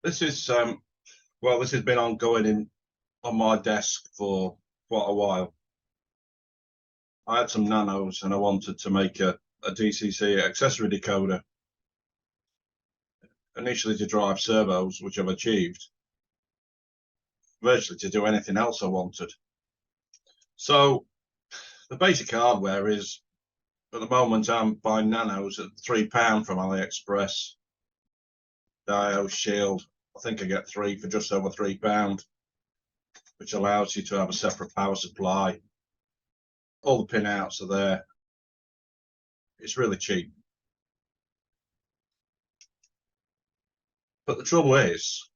This is well, this has been ongoing on my desk for quite a while. I had some nanos and I wanted to make a DCC accessory decoder, initially to drive servos, which I've achieved, virtually to do anything else I wanted. So the basic hardware is, at the moment, I'm buying nanos at £3 from AliExpress. Diode, shield, I think I get 3 for just over £3, which allows you to have a separate power supply. All the pinouts are there. It's really cheap. But the trouble is,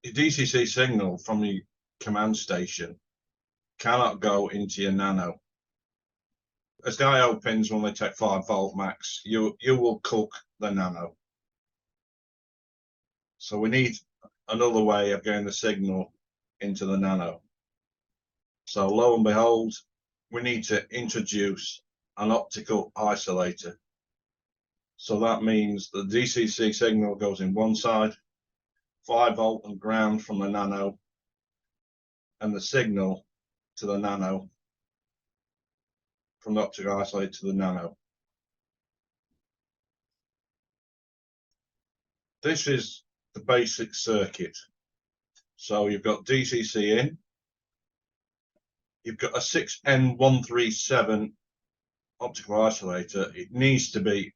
the DCC signal from the command station cannot go into your nano. As diode pins, when they take 5 volt max, you will cook the nano. So we need another way of getting the signal into the nano. So lo and behold, we need to introduce an optical isolator. So that means the DCC signal goes in one side, 5 volt and ground from the nano, and the signal to the nano from the optical isolator to the nano. This is the basic circuit. So you've got DCC in, you've got a 6N137 optical isolator. It needs to be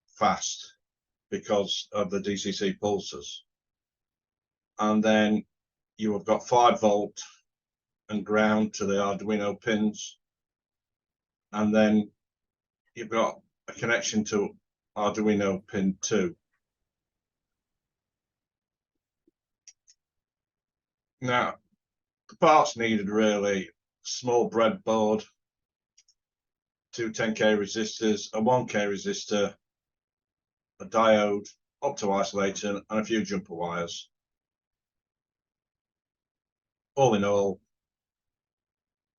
fast because of the DCC pulses. And then you have got 5 volt and ground to the Arduino pins. And then you've got a connection to Arduino pin 2. Now, the parts needed really: small breadboard, 2 10K resistors, a 1K resistor, a diode, opto isolator, and a few jumper wires. All in all,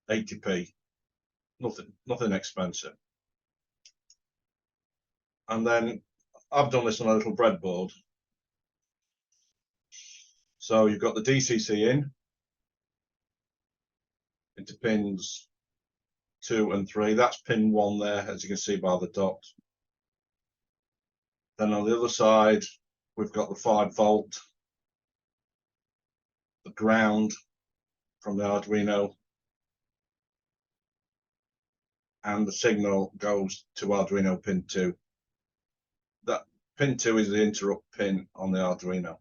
80p. Nothing expensive. And then I've done this on a little breadboard. So you've got the DCC in into pins 2 and 3. That's pin 1 there, as you can see by the dot. Then on the other side, we've got the 5 volt, the ground from the Arduino, and the signal goes to Arduino pin 2. That pin 2 is the interrupt pin on the Arduino.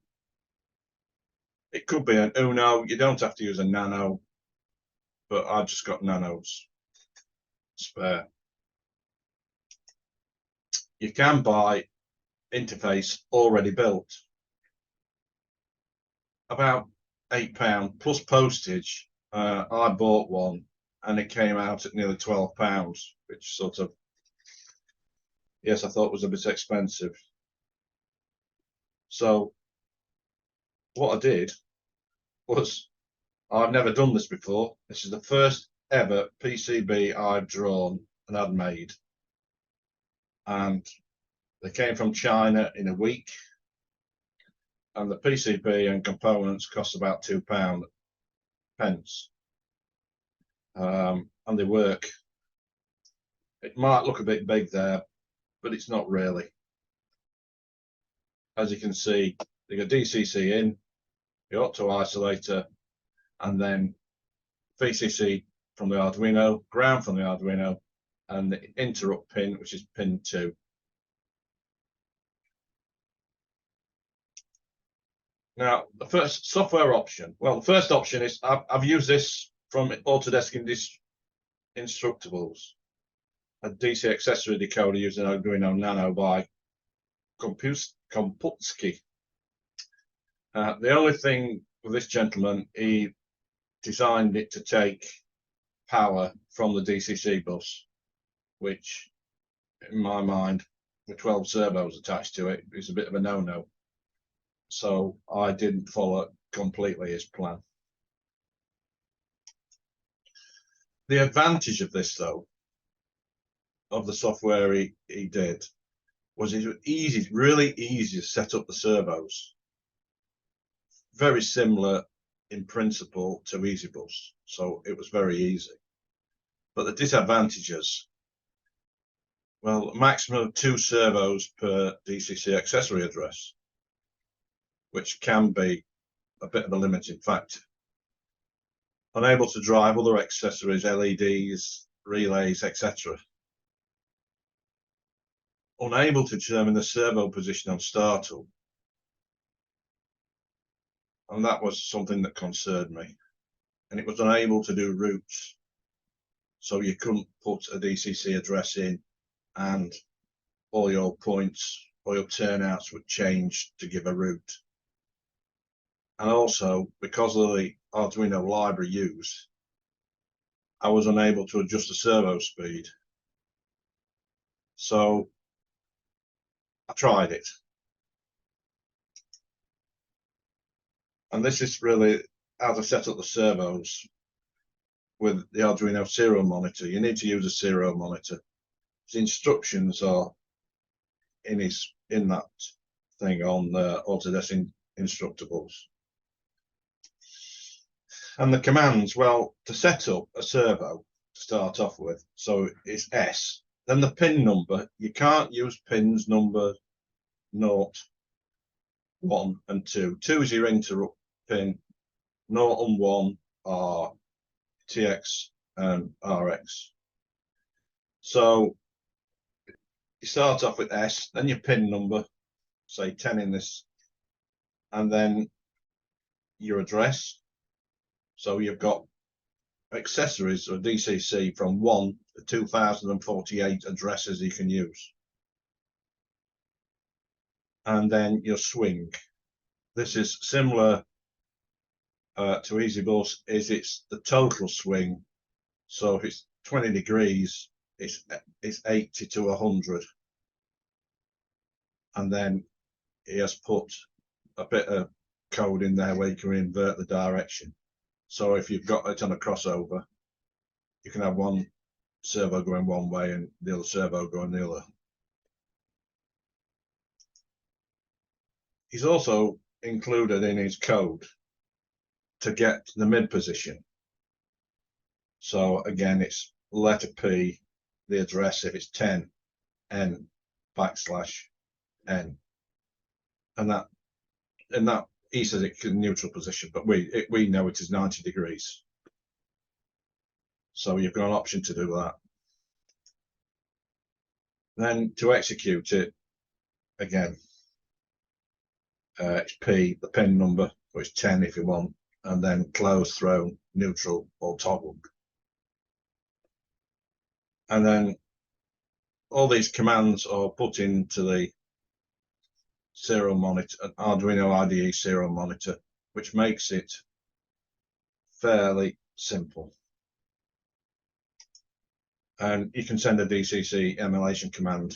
It could be an Uno. You don't have to use a nano, but I've just got nanos spare. You can buy interface already built, about £8 plus postage. I bought one and it came out at nearly £12, which sort of, yes, I thought was a bit expensive. So what I did was, I've never done this before. This is the first ever PCB I've drawn and had made. And they came from China in a week. And the PCB and components cost about £2 pence. And they work. It might look a bit big there, but it's not really. As you can see, they got DCC in, the opto isolator, and then VCC from the Arduino, ground from the Arduino, and the interrupt pin, which is pin 2. Now, the first software option. Well, the first option is I've used this from Autodesk Instructables, a DC accessory decoder using Arduino Nano by Komputsky. The only thing with this gentleman, he designed it to take power from the DCC bus, which in my mind, with 12 servos attached to it, is a bit of a no-no. So I didn't follow completely his plan. The advantage of this, though, of the software he did, was it was easy, really easy to set up the servos. Very similar in principle to EasyBus, so it was very easy. But the disadvantages, well, a maximum of 2 servos per DCC accessory address, which can be a bit of a limiting factor. Unable to drive other accessories, LEDs, relays, etc. Unable to determine the servo position on startup. And that was something that concerned me. And it was unable to do routes. So you couldn't put a DCC address in and all your points or your turnouts would change to give a route. And also, because of the Arduino library used, I was unable to adjust the servo speed. So I tried it. And this is really how to set up the servos with the Arduino serial monitor. You need to use a serial monitor. The instructions are in that thing on the Autodesk Instructables. And the commands, well, to set up a servo to start off with, so it's S. Then the pin number, you can't use pins number 0, 1 and 2. 2 is your interrupt pin, 0 and 1 are TX and RX. So you start off with S, then your pin number, say 10 in this, and then your address. So you've got accessories or DCC from 1 to 2048 addresses you can use. And then your swing. This is similar to EasyBus, it's the total swing. So if it's 20 degrees, it's 80 to 100. And then he has put a bit of code in there where you can invert the direction. So if you've got it on a crossover, you can have one servo going one way and the other servo going the other. He's also included in his code to get the mid position. So again, it's letter P, the address, if it's 10, N /N. And that he says it's in neutral position, but we know it is 90 degrees. So you've got an option to do that. Then to execute it, again, it's P, the pin number, which is 10 if you want, and then close, thrown, neutral, or toggle. And then all these commands are put into the serial monitor, Arduino IDE serial monitor, which makes it fairly simple. And you can send a DCC emulation command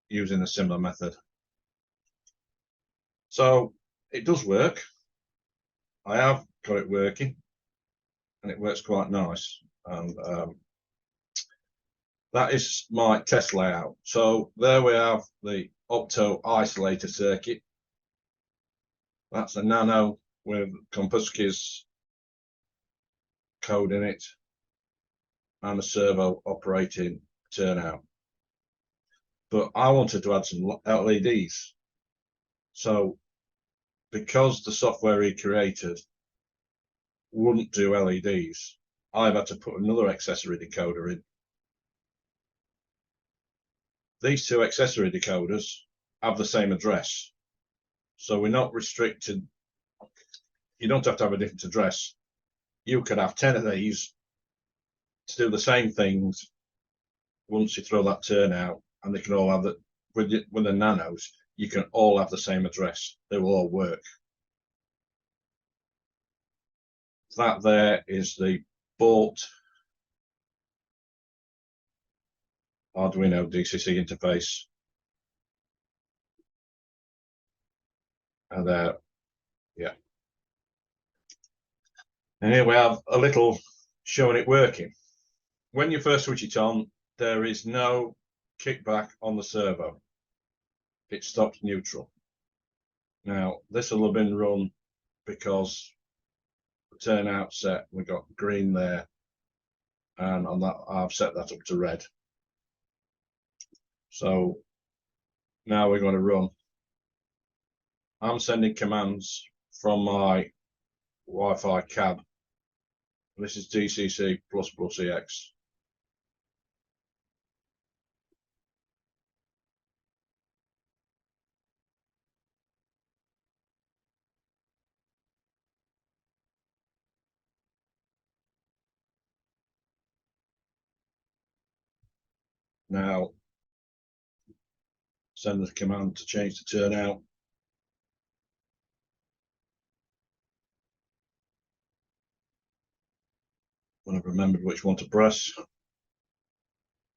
using a similar method. So it does work. I have got it working, and it works quite nice. And that is my test layout. So there we have the opto isolator circuit. That's a nano with Kompuski's code in it and a servo operating turnout. But I wanted to add some LEDs. So because the software he created wouldn't do LEDs, I've had to put another accessory decoder in. These two accessory decoders have the same address. So we're not restricted. You don't have to have a different address. You could have 10 of these to do the same things once you throw that turnout, and they can all have that. With the nanos, you can all have the same address. They will all work. That there is the bought Arduino DCC interface. And there, yeah. And here we have a little showing it working. When you first switch it on, there is no kick back on the servo. It stops neutral. Now, this will have been run because the turnout set, we got green there, and on that I've set that up to red. So now we're going to run. I'm sending commands from my Wi-Fi cab. This is DCC ++EX. Now, send the command to change the turnout. When I've remembered which one to press.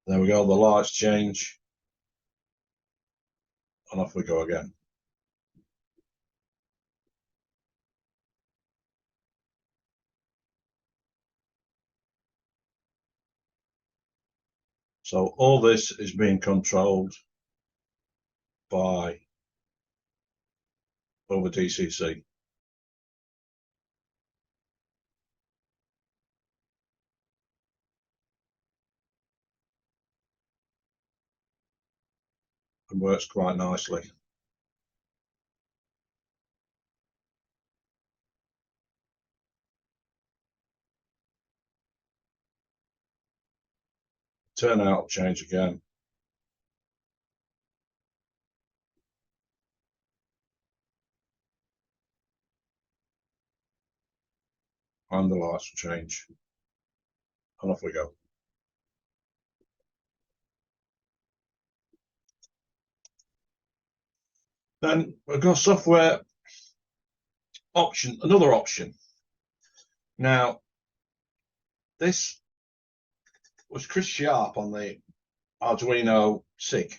There we go, the lights change. And off we go again. So all this is being controlled by over DCC. And works quite nicely. Turnout change again. And the lights will change. And off we go. Then we've got software option, another option. Now, this was Chris Sharp on the Arduino SIG.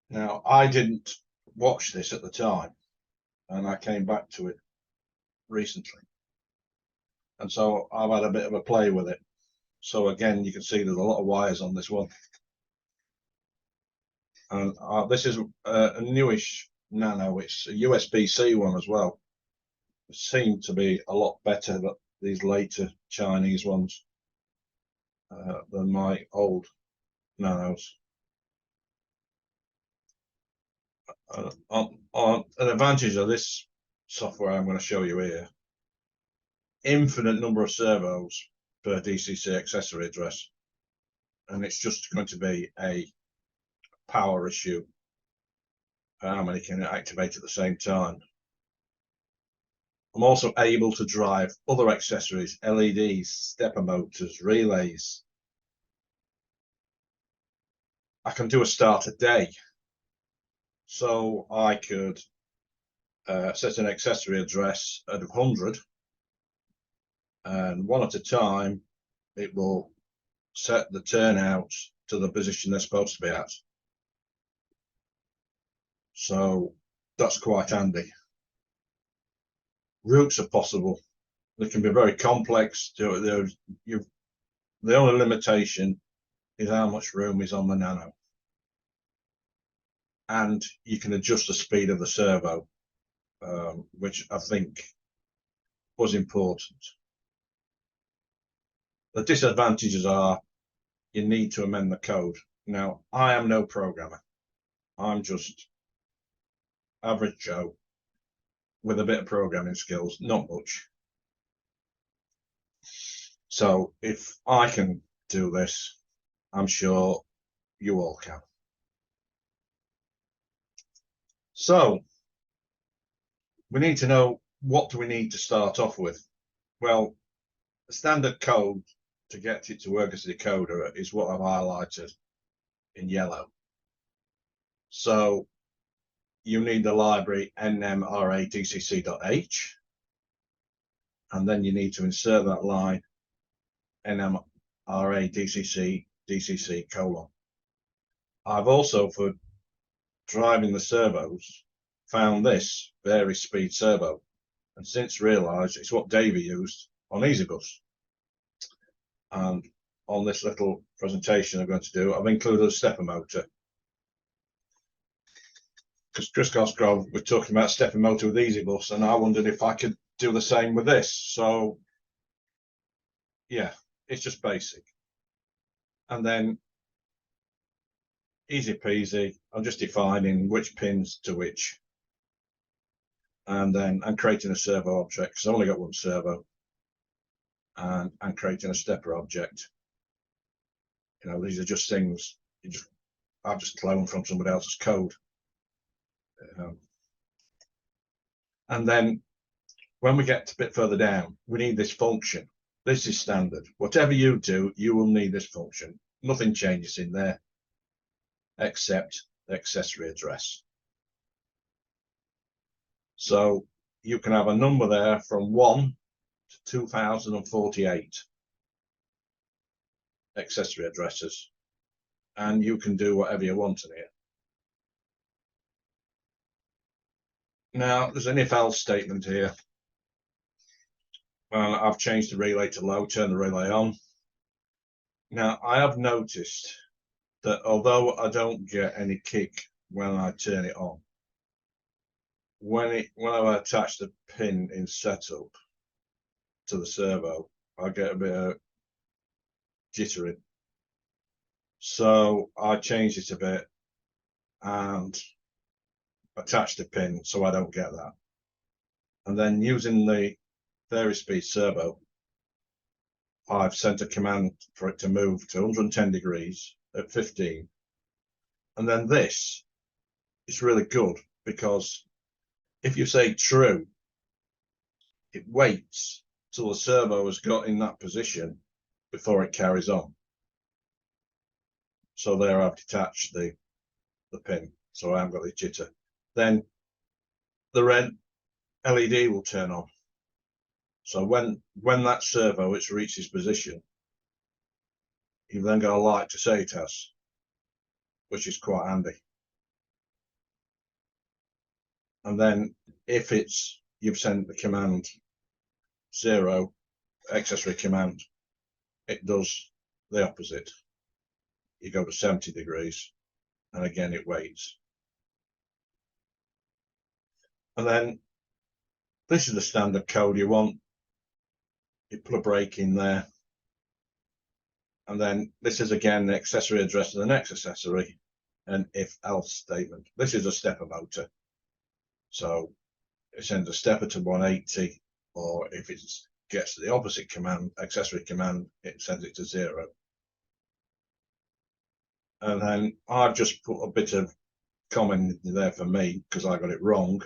Now, I didn't watch this at the time, and I came back to it recently. And so I've had a bit of a play with it. So again, you can see there's a lot of wires on this one. And this is a newish Nano. It's a USB-C one as well. It seemed to be a lot better than these later Chinese ones than my old Nanos. An advantage of this software I'm going to show you here, infinite number of servos per DCC accessory address, and it's just going to be a power issue how many can activate at the same time. I'm also able to drive other accessories, LEDs, stepper motors, relays. I can do a start a day. So I could set an accessory address at 100, and one at a time, it will set the turnout to the position they're supposed to be at. So that's quite handy. Routes are possible. They can be very complex. The only limitation is how much room is on the Nano. And you can adjust the speed of the servo, which I think was important. The disadvantages are you need to amend the code. Now, I am no programmer. I'm just average Joe with a bit of programming skills, not much. So if I can do this, I'm sure you all can. So we need to know, what do we need to start off with? Well, the standard code to get it to work as a decoder is what I've highlighted in yellow. So you need the library nmradcc.h, and then you need to insert that line nmradcc:. I've also, for driving the servos, found this vary speed servo, and since realized it's what Davey used on EasyBus. And on this little presentation I'm going to do, I've included a stepper motor. Because Chris Cosgrove was talking about stepper motor with EasyBus, and I wondered if I could do the same with this. So yeah, it's just basic. And then easy peasy, I'm just defining which pins to which. And then I'm creating a servo object, because I've only got one servo. And I'm creating a stepper object. You know, these are just things I've just cloned from somebody else's code. And then when we get a bit further down, we need this function. This is standard. Whatever you do, you will need this function. Nothing changes in there except the accessory address. So you can have a number there from 1 to 2048 accessory addresses, and you can do whatever you want in here. Now, there's an if-else statement here. I've changed the relay to low, turn the relay on. Now, I have noticed that although I don't get any kick when I turn it on, when I attach the pin in setup to the servo, I get a bit of jittering. So I changed it a bit and attached the pin so I don't get that. And then using the various speed servo, I've sent a command for it to move to 110 degrees at 15. And then this is really good, because if you say true, it waits till the servo has got in that position before it carries on. So there I've detached the pin, so I haven't got the jitter. Then the red LED will turn on. So when that servo has reached its position, you've then got a light to say it has, which is quite handy. And then if you've sent the command 0, accessory command, it does the opposite. You go to 70 degrees, and again it waits. And then this is the standard code you want. You put a break in there. And then this is again the accessory address of the next accessory, an if-else statement. This is a stepper motor. So it sends a stepper to 180, or if it gets the opposite command, accessory command, it sends it to 0. And then I've just put a bit of comment in there for me, because I got it wrong.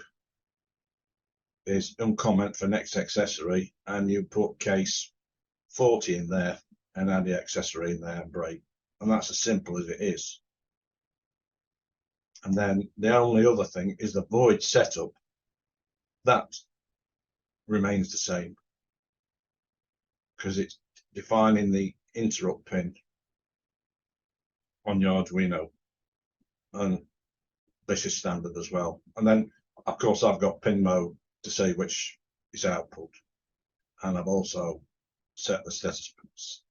Is uncomment for next accessory, and you put case 40 in there and add the accessory in there and break. And that's as simple as it is. And then the only other thing is the void setup. That remains the same, because it's defining the interrupt pin on your Arduino, and this is standard as well. And then of course I've got pin mode to say which is output, and I've also set the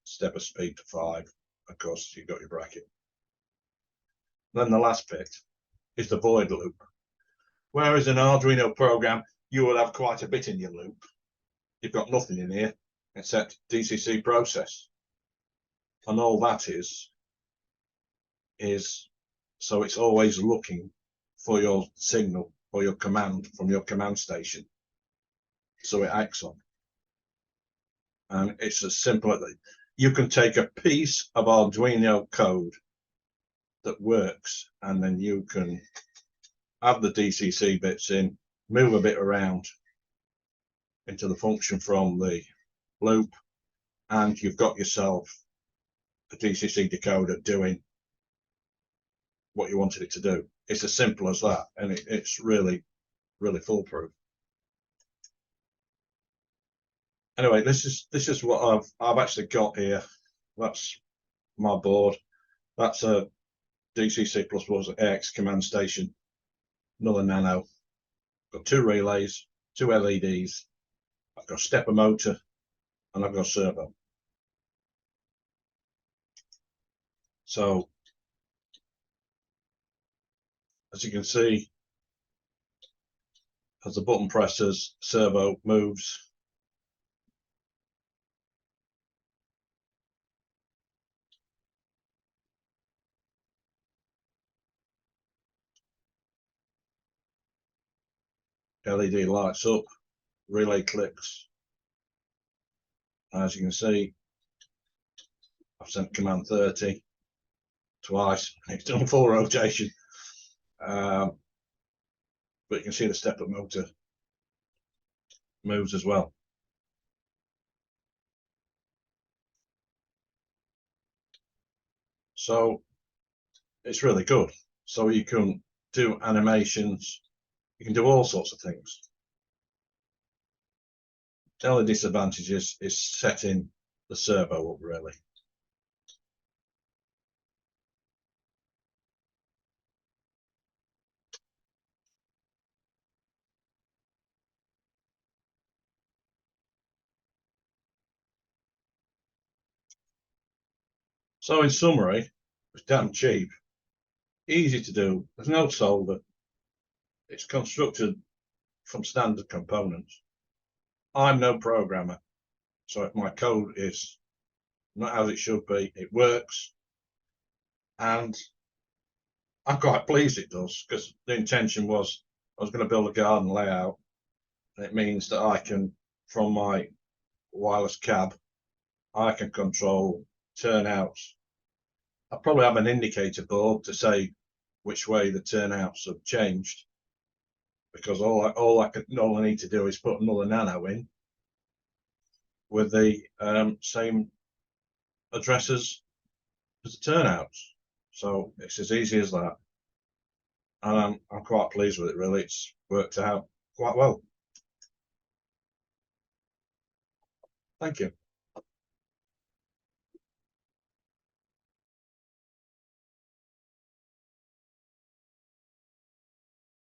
stepper speed to 5. Of course, you've got your bracket. Then the last bit is the void loop. Whereas an Arduino program, you will have quite a bit in your loop. You've got nothing in here except DCC process, and all that is so it's always looking for your signal or your command from your command station, so it acts on. And it's as simple as that. You can take a piece of Arduino code that works, and then you can add the DCC bits in, move a bit around into the function from the loop, and you've got yourself a DCC decoder doing what you wanted it to do. It's as simple as that, and it's really, really foolproof. Anyway, this is what I've actually got here. That's my board. That's a DCC++ AX command station, another nano. Got 2 relays, 2 LEDs. I've got a stepper motor, and I've got a servo. So as you can see, as the button presses, servo moves. LED lights up, relay clicks. As you can see, I've sent command 30 twice. It's done full rotation. But you can see the step-up motor moves as well. So it's really good. So you can do animations, you can do all sorts of things. The only disadvantage is setting the servo up, really. So in summary, it's damn cheap, easy to do, there's no solder, it's constructed from standard components. I'm no programmer, so if my code is not as it should be, it works, and I'm quite pleased it does, because the intention was I was going to build a garden layout, and it means that I can, from my wireless cab, I can control turnouts. I probably have an indicator board to say which way the turnouts have changed, because all I need to do is put another nano in with the same addresses as the turnouts. So it's as easy as that, and I'm quite pleased with it. Really, it's worked out quite well. Thank you.